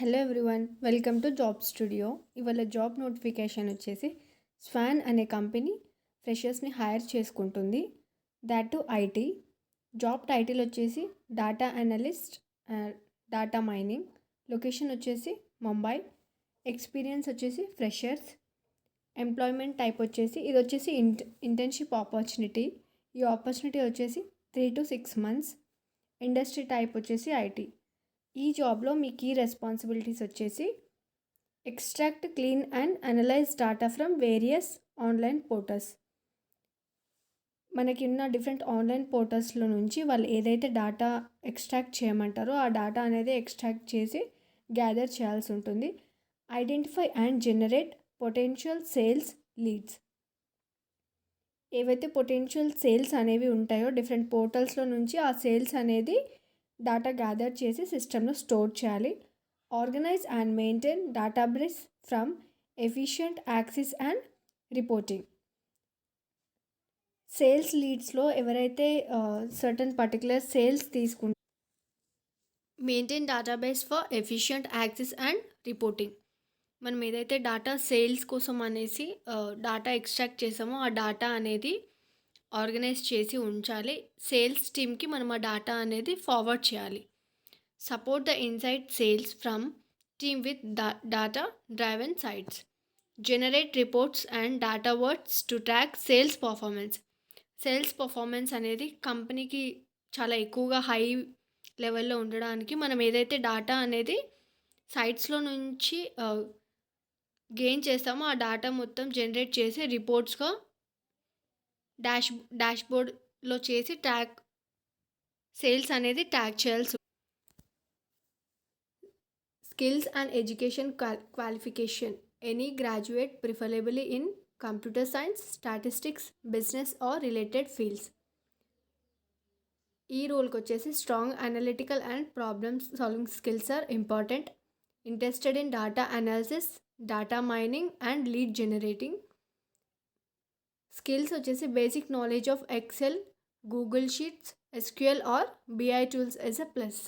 Hello everyone, welcome to job studio. ఇవాళ job notification వచ్చేసి Swan అనే కంపెనీ ఫ్రెషర్స్ని హైర్ చేసుకుంటుంది. That to IT. Job title వచ్చేసి data analyst, data mining. Location వచ్చేసి ముంబై. ఎక్స్పీరియన్స్ వచ్చేసి ఫ్రెషర్స్. ఎంప్లాయ్మెంట్ టైప్ వచ్చేసి ఇది వచ్చేసి ఇంటర్న్షిప్ ఆపర్చునిటీ. ఈ ఆపర్చునిటీ వచ్చేసి 3 to 6 months. ఇండస్ట్రీ టైప్ వచ్చేసి ఐటీ. ఈ జాబ్లో మీ కీ రెస్పాన్సిబిలిటీస్ వచ్చేసి extract, clean and analyse data from various online portals. మనకి ఉన్న డిఫరెంట్ ఆన్లైన్ పోర్టల్స్లో నుంచి వాళ్ళు ఏదైతే డాటా ఎక్స్ట్రాక్ట్ చేయమంటారో ఆ డాటా అనేది ఎక్స్ట్రాక్ట్ చేసి గ్యాదర్ చేయాల్సి ఉంటుంది. Identify and generate potential sales leads. ఏవైతే పొటెన్షియల్ సేల్స్ అనేవి ఉంటాయో డిఫరెంట్ పోర్టల్స్లో నుంచి ఆ సేల్స్ అనేది డాటా గ్యాదర్ చేసి సిస్టంలో స్టోర్ చేయాలి. Organise and maintain database from efficient access and reporting. Sales లీడ్స్లో ఎవరైతే సర్టన్ పర్టికులర్ సేల్స్ తీసుకుంటారో maintain database for efficient access and reporting. మనం ఏదైతే డాటా సేల్స్ కోసం అనేసి డాటా ఎక్స్ట్రాక్ట్ చేసామో ఆ డాటా అనేది ఆర్గనైజ్ చేసి ఉంచాలి. సేల్స్ టీమ్కి మనం ఆ డాటా అనేది ఫార్వర్డ్ చేయాలి. Support the inside sales from team with data driven sites. Generate reports and data words to track sales performance. Sales performance అనేది కంపెనీకి చాలా ఎక్కువగా హై లెవెల్లో ఉండడానికి మనం ఏదైతే డాటా అనేది సైట్స్లో నుంచి గెయిన్ చేస్తామో ఆ డాటా మొత్తం జనరేట్ చేసి రిపోర్ట్స్గా డాష్బోర్డ్లో చేసి సేల్స్ అనేది ట్యాగ్ చేయాల్సి. Skills and education qualification. Any graduate, preferably in computer science, statistics, business or related fields. ఈ రోల్కి వచ్చేసి strong analytical and problem solving skills are important. Interested in data analysis, data mining and lead generating. Skills వచ్చేసి basic knowledge of Excel, Google Sheets, SQL or BI tools is a plus.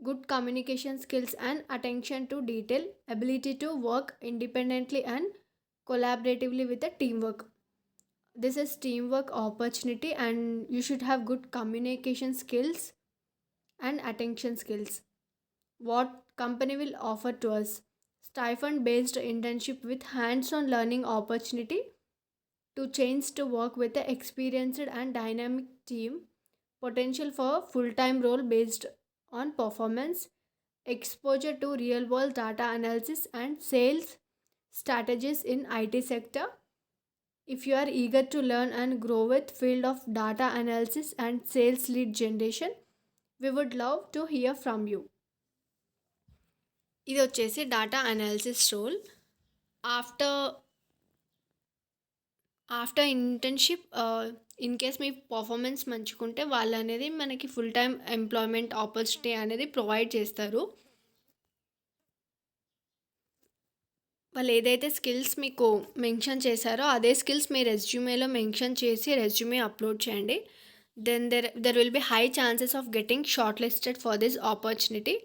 Good communication skills and attention to detail, ability to work independently and collaboratively with a teamwork. This is teamwork opportunity and you should have good communication skills and attention skills. What company will offer to us? Stipend based internship with hands-on learning opportunity to change to work with an experienced and dynamic team. Potential for full-time role based on performance. Exposure to real-world data analysis and sales strategies in IT sector. If you are eager to learn and grow with field of data analysis and sales lead generation, we would love to hear from you. ఇది వచ్చేసి data analysis role. After internship in case మీ performance మంచుకుంటే వాళ్ళు అనేది మనకి full time employment opportunity అనేది provide చేస్తారు. వాళ్ళు ఏదైతే స్కిల్స్ మీకు మెన్షన్ చేశారో అదే స్కిల్స్ మీ రెజ్యూమేలో మెన్షన్ చేసి రెజ్యూమే అప్లోడ్ చేయండి. Then there will be high chances of getting shortlisted for this opportunity.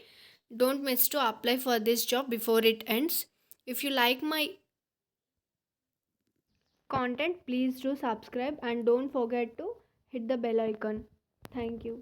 Don't miss to apply for this job before it ends. If you like my content, please do subscribe and don't forget to hit the bell icon. Thank you.